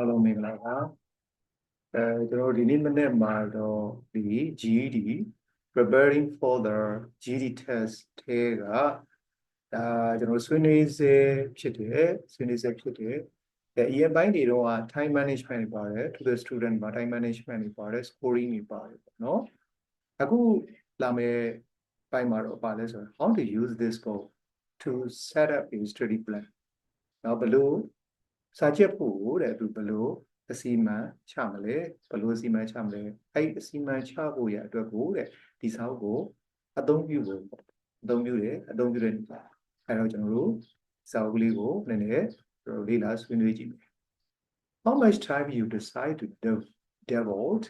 Hello မင်္ဂလာပါကျွန်တော်ဒီနေ့မနေ့မှာတော့ဒီ GED preparing for the GED test ထဲကကျွန်တော်ဆွေးနွေးစေဖြစ်တယ်အရင်ပိုင်းတွေတော့ time management တွေပါတယ် to the student မှာ time management တွေပါတယ် scoring တွေပါတယ်ပေါ့နော်အခုလာမယ့်ပိုင်းမှာတော့ပါလဲဆိုတော့ how to use this book to set up a study plan နော်ဘယ်လိုစာချက်ဖို့တဲ့သူဘယ်လိုအစီအမံချမလဲဘယ်လိုအစီအမံချမလဲအဲ့အစီအမံချဖို့ရအတွက်ကိုတဲ့ဒီစာအုပ်ကိုအသုံးပြုဖို့အသုံးပြုတဲ့အဲ့တော့ကျွန်တော်တို့စာအုပ်လေးကိုနည်းနည်းလေ့လာဆွေးနွေးကြည့်မယ် How much time you decide to devote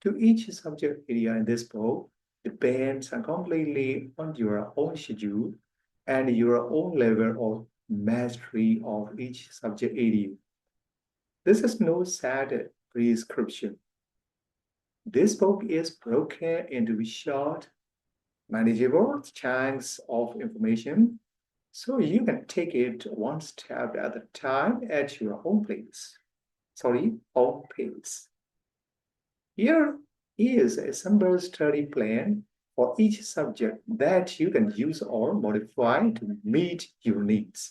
to each subject area in this book depends completely on your own schedule and your own level of mastery of each subject area. This is no set prescription. This book is broken into short, manageable chunks of information, so you can take it one step at a time at your own pace. Here is a simple study plan for each subject that you can use or modify to meet your needs.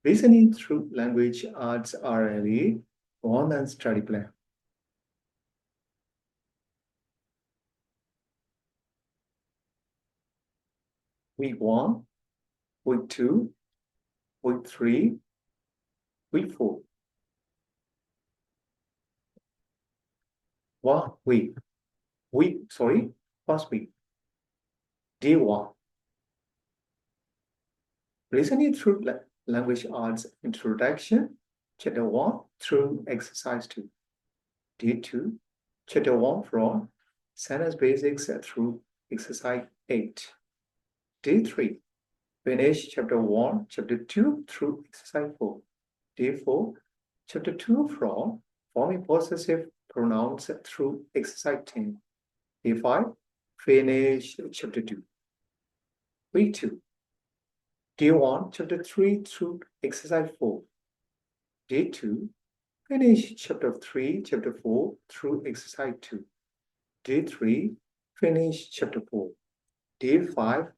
Listening through language arts RLE online study plan. Week 1, week 2, week 3, week 4. 1 week. First week. Day 1. Listening through language arts introduction, chapter 1 through exercise 2. Day 2, chapter 1 from sentence basics through exercise 8. Day 3, finish chapter 1, chapter 2 through exercise 4. Day 4, chapter 2 from forming possessive pronouns through exercise 10. Day 5, finish chapter 2. Week 2. Day 1, chapter 3 through exercise 4. Day 2, finish chapter 3, chapter 4 through exercise 2. Day 3, finish chapter 4. Day 5,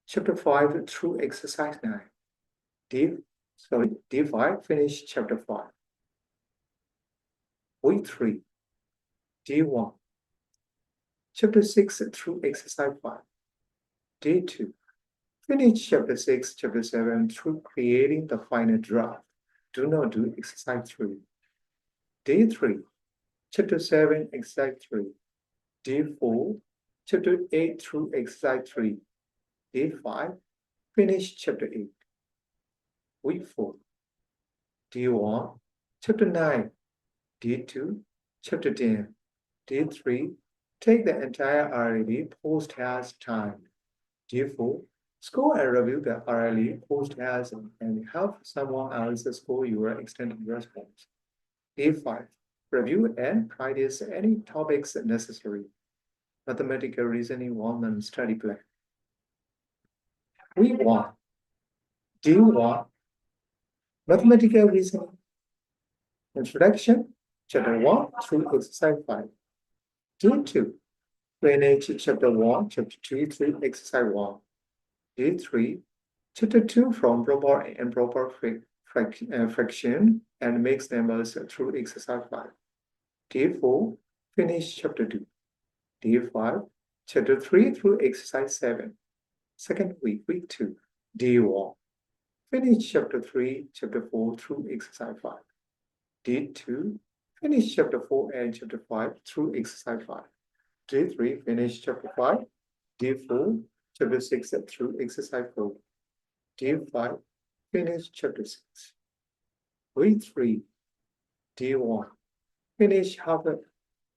chapter 5 through exercise 9. Day 5, finish chapter 5. Week 3. Day 1, chapter 6 through exercise 5. Day 2, finish chapter 6, chapter 7 through creating the final draft. Do not do exercise 3. Day 3, chapter 7, exercise 3. Day 4, chapter 8 through exercise 3. Day 5, finish chapter 8. Week 4. Day 1, chapter 9. Day 2, chapter 10. Day 3, take the entire RLE post-test time. Day 4, score and review the RLE post-test and help someone else score your extended response. Day 5, review and practice any topics necessary. Mathematical reasoning 1 and study plan. Week 1. Day 1. Mathematical reasoning. Introduction, chapter 1 through exercise 5. Day 2. Finish chapter 1, chapter 2 through exercise 1. Day 3. Chapter 2 from proper and improper fraction and mixed numbers through exercise 5. Day 4. Finish chapter 2. Day 5. Chapter 3 through exercise 7. Second week, week 2. Day 1. Finish chapter 3, chapter 4 through exercise 5. Day 2. Finish chapter 4 and chapter 5 through exercise 5. Day 3. Finish chapter 5. Day 4. Chapter 6 through exercise 4. Day 5. Finish chapter 6. Week 3. Day 1. Finish half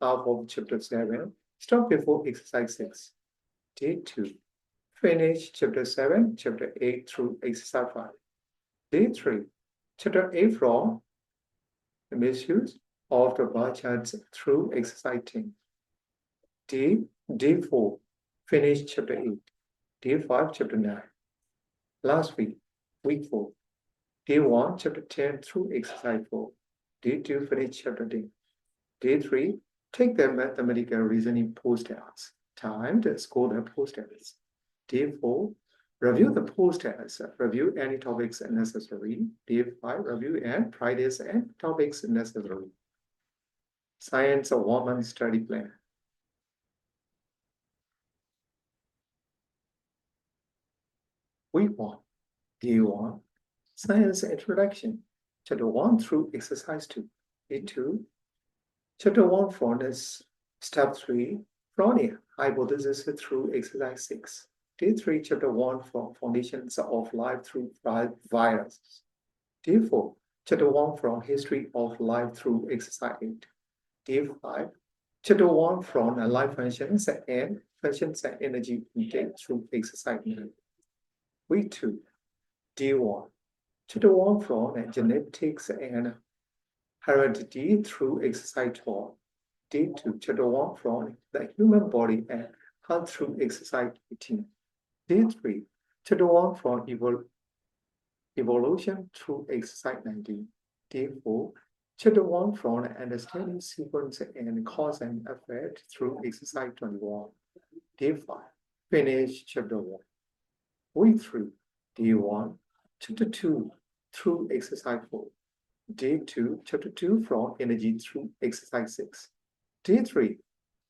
of chapter 7. Stop before exercise 6. Day 2. Finish chapter 7, chapter 8 through exercise 5. Day 3. Chapter 8 from the misuse of the bar charts through exercise 10. Day 4. Finish chapter 8. Day 5, chapter 9. Last week, week 4. Day 1, chapter 10 through exercise 4. Day 2, finish chapter D. Day 3, take the mathematical reasoning post-tests. Time to score the post-tests. Day 4, review the post-tests. Review any topics necessary. Day 5, review and practice any topics necessary. Science 1-month study plan. Week 1, Day 1, Science Introduction. Chapter 1 through exercise 2. Day 2, Chapter 1 from this step 3, from the hypothesis through exercise 6. Day 3, Chapter 1 from foundations of life through viruses. Day 4, Chapter 1 from history of life through exercise 8. Day 5, Chapter 1 from life functions and energy intake through exercise 9. Week 2, Day 1, Chapter 1 from genetics and heredity through exercise 12. Day 2, Chapter 1 from the human body and health through exercise 18. Day 3, Chapter 1 from evolution through exercise 19. Day 4, Chapter 1 from understanding sequence and cause and effect through exercise 21. Day 5, finish Chapter 1. Week 3, Day 1, Chapter 2 through exercise 4. Day 2, Chapter 2 from energy through exercise 6. Day 3,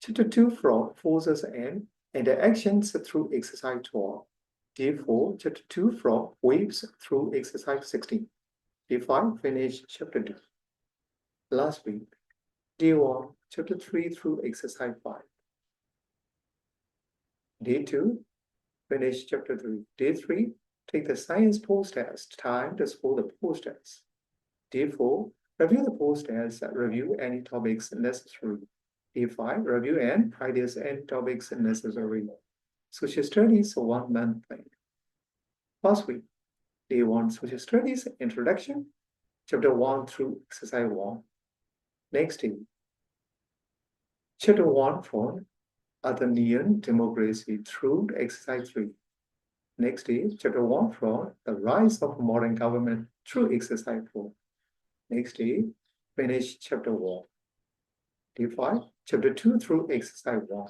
Chapter 2 from forces and interactions through exercise 12. Day 4, Chapter 2 from waves through exercise 16. Day 5, finish Chapter 2. Last week, Day 1, Chapter 3 through exercise 5. Day 2, finish Chapter 3. Day 3, take the science post-test. Time to score the post-test. Day 4, review the post-test, review any topics necessary. Day 5, review and practice any topics necessary. Social Studies 1-month plan. First week, Day 1, Social Studies Introduction, Chapter 1 through Exercise 1. Next day, Chapter 1 from Athenian Democracy through Exercise 3. Next day, Chapter 1 from The Rise of Modern Government through Exercise 4. Next day, finish Chapter 1. Day 5, Chapter 2 through Exercise 1.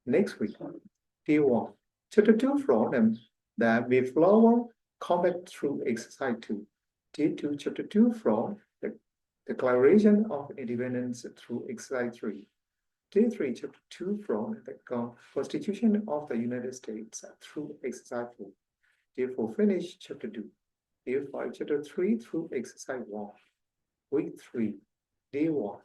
Next week, Day 1, Chapter 2 from the Mayflower Combat through Exercise 2. Day 2, Chapter 2 from the Declaration of Independence through Exercise 3. Day 3, Chapter 2 from the Constitution of the United States through Exercise 4. Day 4, finish Chapter 2. Day 5, Chapter 3 through Exercise 1. Week 3, Day 1,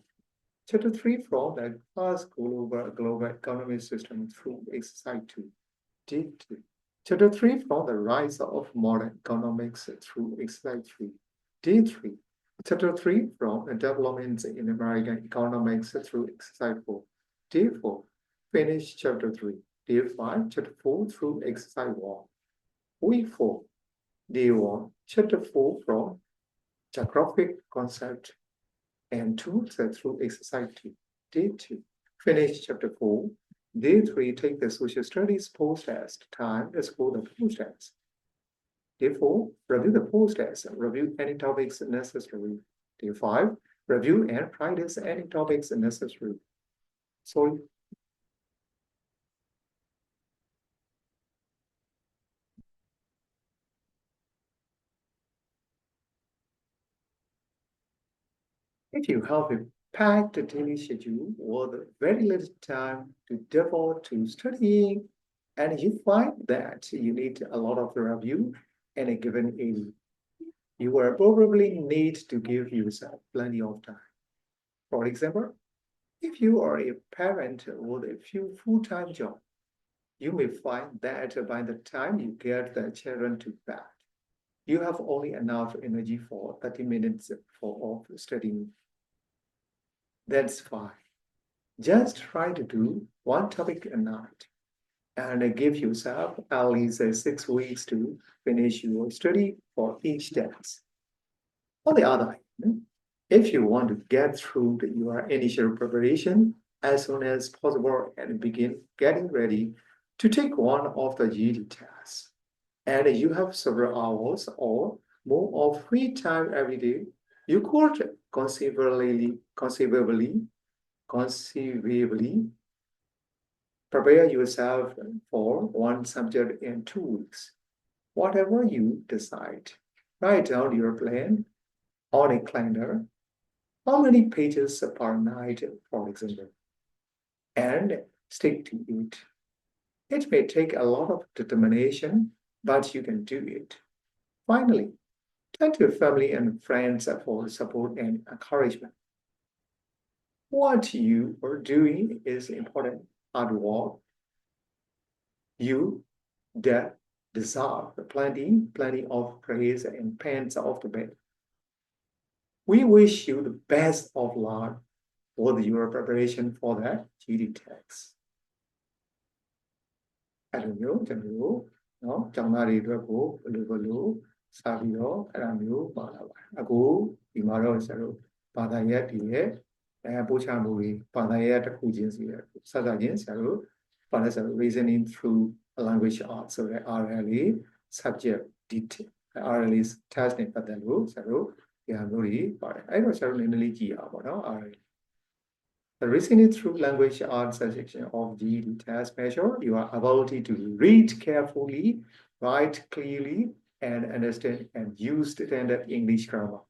Chapter 3 from the Class Global Economic System through Exercise 2. Day 2, Chapter 3 from the Rise of Modern Economics through Exercise 3. Day 3, Chapter 3 from the Developments in American Economics through Exercise 4. Day 4, finish Chapter 3. Day 5, Chapter 4 through Exercise 1. Week 4, Day 1, Chapter 4 from Geographic Concept and Tools through Exercise 2. Day 2, finish Chapter 4. Day 3, take the Social Studies post-test. Time to score the post-test. Day 4, review the post-test. Review any topics necessary. Day 5, review and practice any topics necessary. So, if you have a packed daily schedule with very little time to devote to studying, and you find that you need a lot of review in a given area, you will probably need to give yourself plenty of time. For example, if you are a parent with a few full-time jobs, you may find that by the time you get the children to bed, you have only enough energy for 30 minutes of studying. That's fine. Just try to do one topic a night and give yourself at least 6 weeks to finish your study for each test. On the other hand, if you want to get through your initial preparation as soon as possible and begin getting ready to take one of the GED tests, and you have several hours or more of free time every day, You could conceivably prepare yourself for one subject in 2 weeks. Whatever you decide, write down your plan on a calendar. How many pages per night, for example, and stick to it. It may take a lot of determination, but you can do it. Finally, turn to your family and friends for support and encouragement. What you are doing is important hard work. You deserve plenty of praise and pence of the bed. We wish you the best of luck for your preparation for the GD text. အဲ့လိုမျိုးကျွန်တော်တို့เนาะကျောင်းသားတွေအတွက်ကိုဘယ်လိုစာပြီးတော့အဲ့ဒါမျိုးပါလာပါတယ်အခုဒီမှာတော့ဆရာတို့ဘာသာရပ်တည်ရဲ့ပို့ချမှုတွေဘာသာရပ်တစ်ခုချင်းစီရဲ့စသဖြင့်ဆရာတို့ဘာလဲဆိုတော့ reasoning through language art ဆိုတဲ့ RLA subject detail RLA task နဲ့ပတ်သက်လို့ဆရာတို့ဒီဟာမျိုးတွေပါတယ်အဲ့တော့ဆရာတို့နည်းနည်းလေးကြည့်အောင်ပေါ့နော် RLA The reasoning through language arts section of GED test measure your ability to read carefully, write clearly, and understand and use standard English grammar.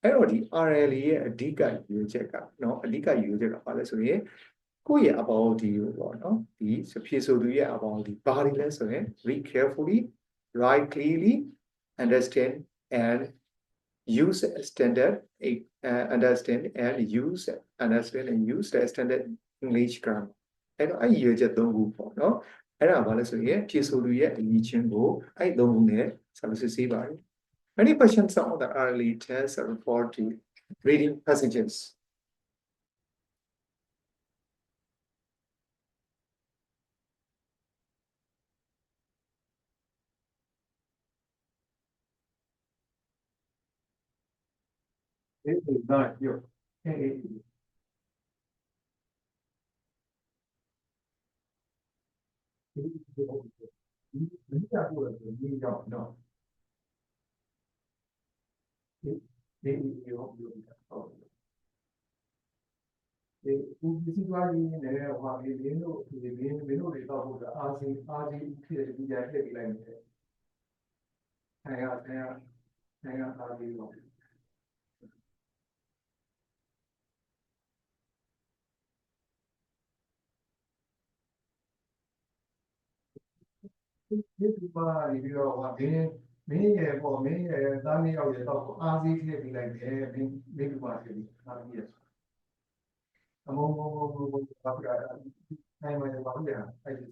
အဲ့တော့ဒီ RLA ရဲ့အဓိကရွေးချက်ကနော်အဓိကရွေးချက်ကဘာလဲဆိုရင်ကိုယ့်ရဲ့ ability ကိုပေါ့နော်ဒီဖြေဆိုသူရဲ့ ability ဘာတွေလဲဆိုရင် read carefully, write clearly, understand and use standard understand and use the standard English grammar အဲ့တော့အဲ့ဒီရွေးချက်၃ခုပေါ့နော်အဲ့ဒါဘာလဲဆိုရင်ဖြေဆိုသူရဲ့အရေးချင်းကိုအဲ့၃ခုနဲ့ဆက်လက်စစ်ဆေးပါတယ် Many questions on the early tests refer to reading passages. This is not your no. This is why you are many for many Dani of the top Azi like maybe what yes. Among time I want I just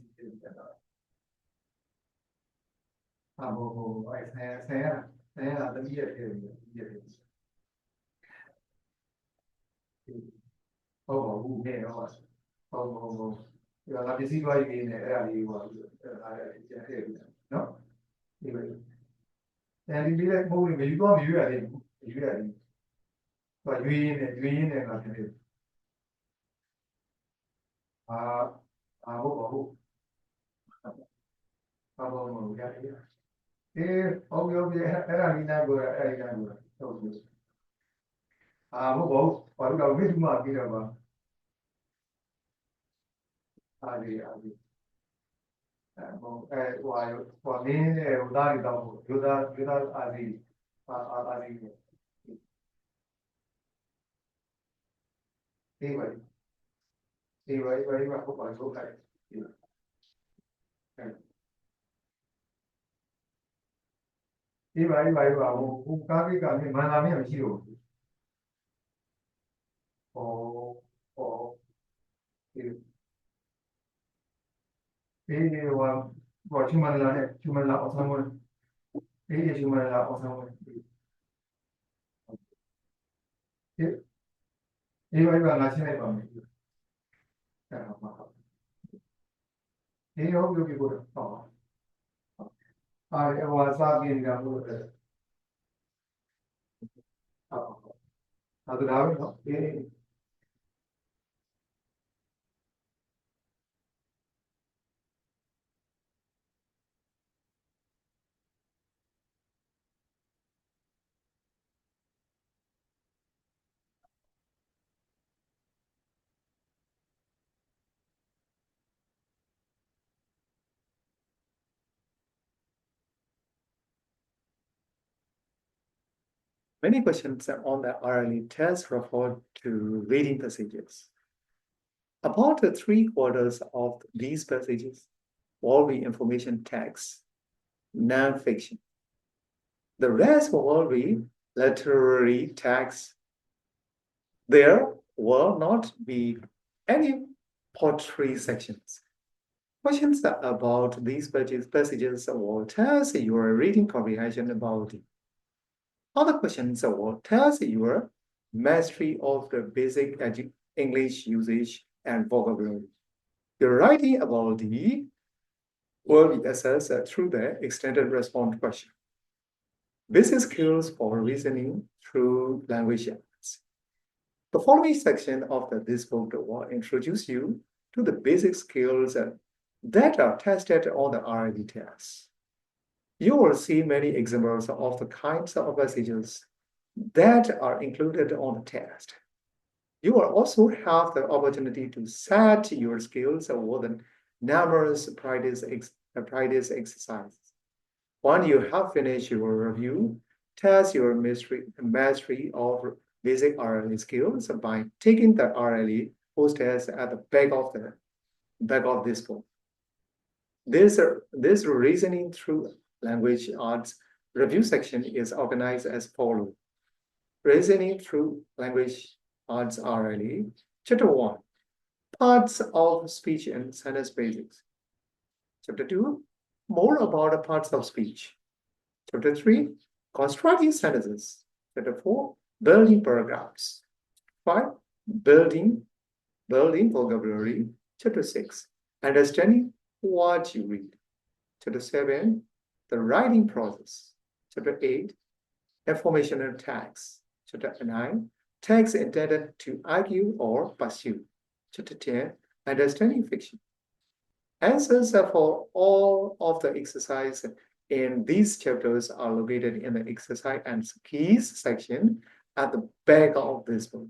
saya the year oh okay oh la che si vai viene era lì no e lì dire poi mi dico mi viene poi viene la che oh ya ovvio era lì era lì poi da vedi ma che va ali wa ne udari da yuda ali ali vai ma ko pa so kai vai wo ka ke ka ne man la meမရှိတော့ဟချူမန်လာအောင်ဆောင်ဝင်ချူမန်လာအောင်ဆောင်ဝင်vaiငါရှင်းလိုက်ပါမယ်အဲ့ဒါမှဟုတ်ဟုတ်ပြီကိုတော့ဟိုစားပြင်းကြလို့ဟုတ်ဒါပဲနော် Many questions on the RLE test refer to reading passages. About 3/4 of these passages will be information text, non-fiction. The rest will be literary text. There will not be any poetry sections. Questions about these passages will test your reading comprehension ability. Other questions will test your mastery of the basic English usage and vocabulary. Your writing ability will be assessed through the extended response question. Basic skills for reasoning through language arts. The following section of this book will introduce you to the basic skills that are tested on the RLE test. You will see many examples of the kinds of passages that are included on the test. You will also have the opportunity to set your skills over the numerous practice exercises. When you have finished your review, test your mastery of basic RLE skills by taking the RLE post-test at the back of this book. This reasoning through language arts review section is organized as follows. Reasoning through language arts RLE. Chapter 1, parts of speech and sentence basics. Chapter 2, more about the parts of speech. Chapter 3, constructing sentences. Chapter 4, building paragraphs. 5, building vocabulary. Chapter 6, understanding what you read. Chapter 7, the writing process. Chapter 8, informational tags. Chapter 9, text intended to argue or pursue. Chapter 10, understanding fiction. Answers for all of the exercise in these chapters are located in the exercise and keys section at the back of this book.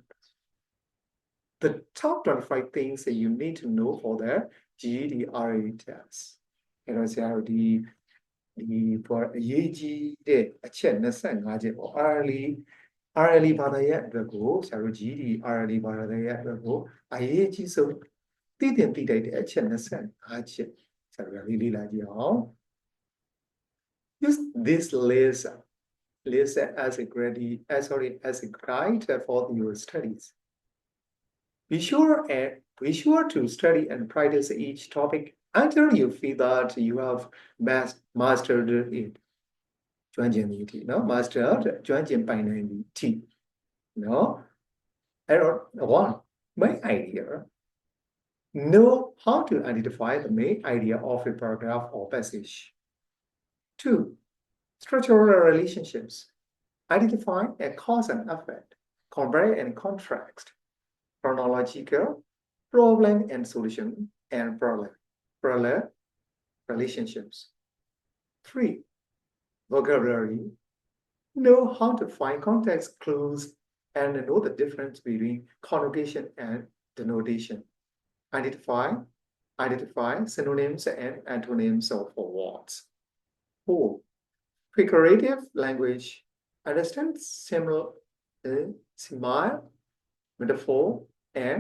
The top 25 things that you need to know for the GED RLE test. And also the for EG အချက်25ချက်ပေါ့ RLE ဘာသာရဲ့အတွက်ကိုဆရာတို့ GED RLE ဘာသာရဲ့အတွက်ကိုအရေးကြီးဆုံးသိတဲ့တဲ့အချက်25ချက်ဆရာတို့လေ့လာကြည့်အောင် Use this list as a guide for your studies. Be sure to study and practice each topic until you feel that you have mastered it. ကျွမ်းကျင်ပြီเนาะ mastered ကျွမ်းကျင်ပိုင်နိုင်ပြီเนาะ Error 1 main idea. Know how to identify the main idea of a paragraph or passage. 2. Structural relationships. Identify a cause and effect, compare and contrast, chronological, problem and solution, and parallel relationships. 3. Vocabulary. Know how to find context clues and know the difference between conjugation and denotation. Identify synonyms and antonyms for words. 4. Figurative language. Understand simile, metaphor, and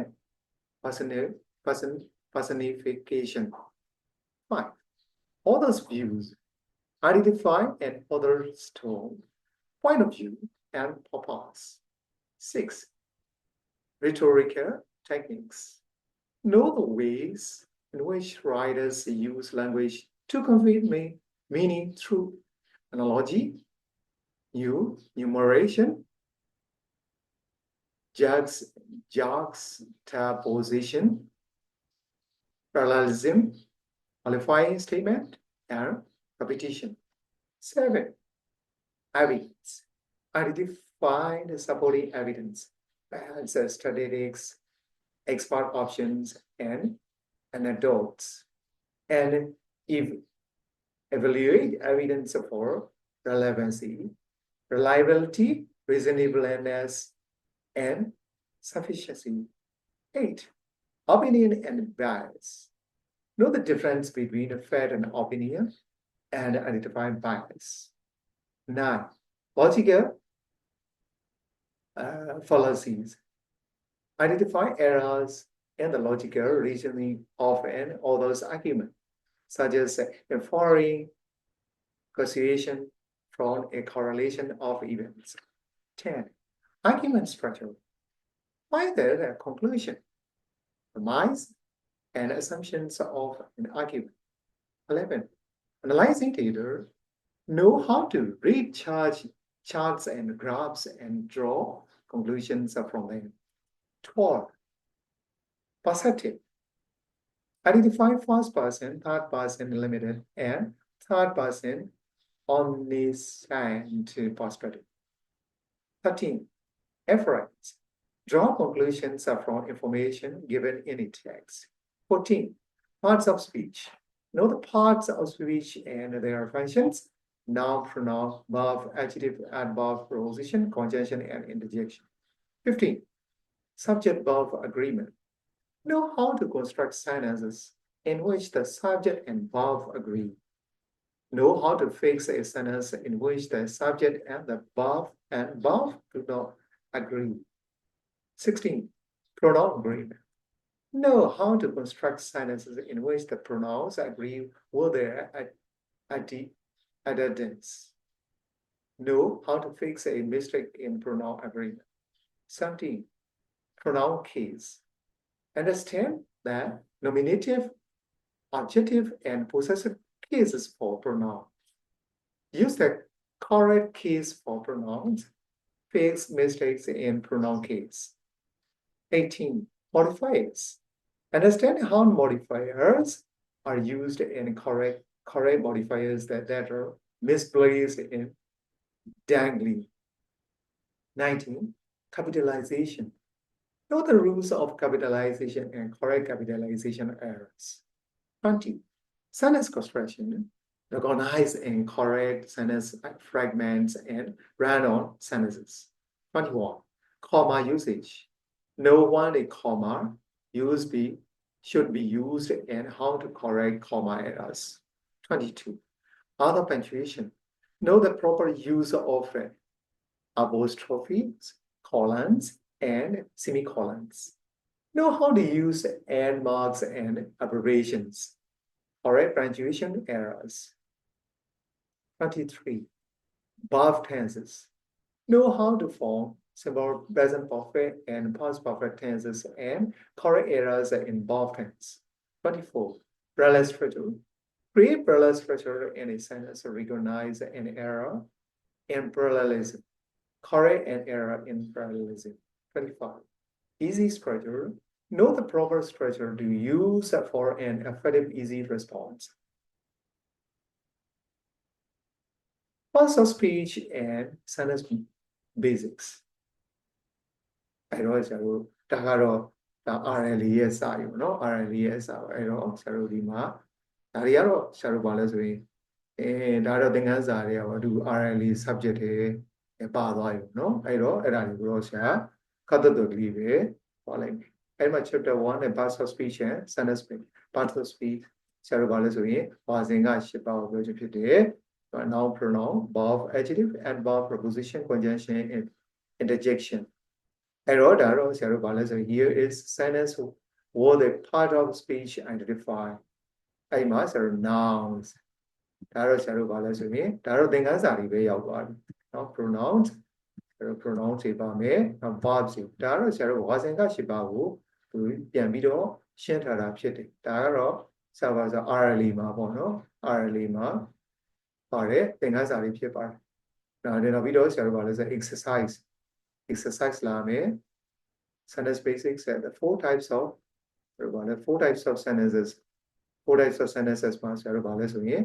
personification. 5. Author's views. Identify an author's tone, point of view, and purpose. 6. Rhetorical techniques. Know the ways in which writers use language to convey meaning through analogy, enumeration, juxtaposition, parallelism, qualifying statement, and repetition. 7. Evidence. Identify the supporting evidence, statistics, expert options, and anecdotes, and evaluate evidence for relevancy, reliability, reasonableness, and sufficiency. 8. Opinion and bias. Know the difference between a fact and opinion and identify bias. 9. Logical fallacies. Identify errors in the logical reasoning of an author's argument, such as inferring causation from a correlation of events. 10. Argument structure. Find the conclusion, premise, and assumptions of an argument. 11. Analyzing data. Know how to read charts and graphs and draw conclusions from them. 12. Perceptive. Identify first person, third person limited, and third person omniscient perspective. 13. Inference. Draw conclusions from information given in a text. 14. Parts of speech. Know the parts of speech and their functions. Noun, pronoun, verb, adjective, adverb, preposition, conjunction, and interjection. 15. Subject-verb agreement. Know how to construct sentences in which the subject and verb agree. Know how to fix a sentence in which the subject and the verb do not agree. 16. Pronoun agreement. Know how to construct sentences in which the pronouns agree with their adjuncts. Know how to fix a mistake in pronoun agreement. 17. Pronoun case. Understand that nominative, adjective, and possessive cases for pronouns. Use the correct case for pronouns. Fix mistakes in pronoun case. 18. Modifiers. Understand how modifiers are used in correct modifiers that are misplaced in dangling. 19. Capitalization. Know the rules of capitalization and correct capitalization errors. 20. Sentence construction. Recognize and correct sentence fragments and run-on sentences. 21. Comma usage. Know when a comma should be used and how to correct comma errors. 22. Other punctuation. Know the proper use of apostrophes, colons, and semicolons. Know how to use and marks and abbreviations. Correct punctuation errors. 23. Verb tenses. Know how to form simple present perfect and past perfect tenses and correct errors in verb tense. 24. Parallel structure. Create parallel structure in a sentence to recognize an error in parallelism. Correct an error in parallelism. 25. Easy structure. Know the proper structure to use for an effective easy response. Parts of speech and sentence basics. I know it's RLE ရဲ့စာယူเนาะ RLE ရဲ့စာအဲ့တော့ဆရာတို့ဒီမှာဒါတွေကတော့ဆရာတို့ဘာလဲဆိုရင်ဒါတော့သင်ခန်းစာတွေကဘာသူ RLE subject တွေပါသွားပြီเนาะအဲ့တော့အဲ့ဒါတွေကိုတော့ဆရာခတ်တော်ကလေးပဲဟောလိုက်မယ်အဲ့မှာ chapter 1နဲ့ parts of speech and sentence parts of speech ဆရာတို့ဘာလဲဆိုရင်ဝါစဉ်က8ပါးကိုပြောချင်ဖြစ်တယ်noun pronoun verb adjective adverb preposition conjunction and interjection error daro zero balance here is sentence what a part of speech identify ai ma zero nouns daro zero balance me daro thingkan sa ri be yauk twa bi no pronouns zero pronouns တွေပါမယ် verbs တွေဒါတော့ဆရာတို့ဝါစဉ်က8ပါးကိုသူပြန်ပြီးတော့ရှင်းထားတာဖြစ်တယ်ဒါကတော့စာပါဆို RLE မှာပေါ့နော် RLE မှာပါတယ်သင်ခန်းစာလေးဖြစ်ပါတယ်နောက်ပြီးတော့ဆရာတို့ဘာလဲဆို exercise လာမယ် sentence basics and the four types of sentencesမှာဆရာတို့ဘာလဲဆိုရင်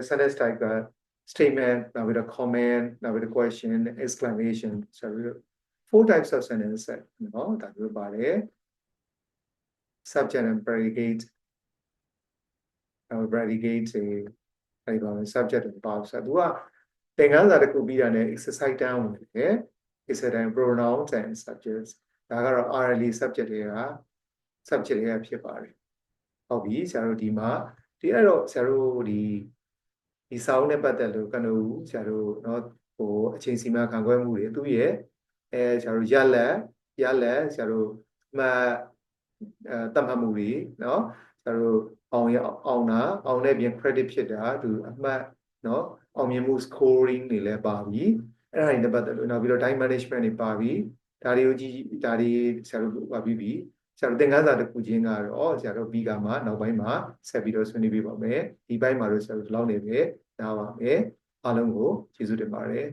sentence type statement နောက်ပြီးတော့ comment နောက်ပြီးတော့ question exclamation ဆရာတို့ four types of sentences เนาะဒါမျိုးပါတယ် subject and predicate predicate အဲ့ဒါ subject and verb ဆိုတော့သင်ခန်းစာတစ်ခုပြီးတာနဲ့ exercise တန်းဝင်တယ် exercise pronouns and subjects ဒါကတော့ RLE subject တွေကဖြစ်ပါတယ်ဟုတ်ပြီဆရာတို့ဒီမှာဒီအဲ့တော့ဆရာတို့ဒီ ဒီစာအုပ်နဲ့ပတ်သက်လို့ကနဦးဆရာတို့เนาะဟိုအချိန်စီမံခန့်ခွဲမှုတွေသူရဲ့ဆရာတို့ရလက်ဆရာတို့မှတတ်မှတ်မှုတွေเนาะဆရာတို့အောင်တဲ့ပြင် credit ဖြစ်တာသူအမှတ်เนาะအောင်မြင်မှု scoring တွေလည်းပါပြီအဲ့ဒါတွေနဲ့ပတ်သက်လို့နောက်ပြီးတော့ time management တွေပါပြီဒါတွေဆရာတို့ပါပြီးဆရာတို့သင်ခန်းစာတစ်ခုချင်းကတော့ဆရာတို့ပြီးကမှနောက်ပိုင်းမှာဆက်ပြီးတော့ဆွေးနွေးပေးပါမယ်ဒီပိုင်းမှာတော့ဆရာတို့ဒီလောက်နေပဲနားပါမယ်အားလုံးကိုကျေးဇူးတင်ပါတယ်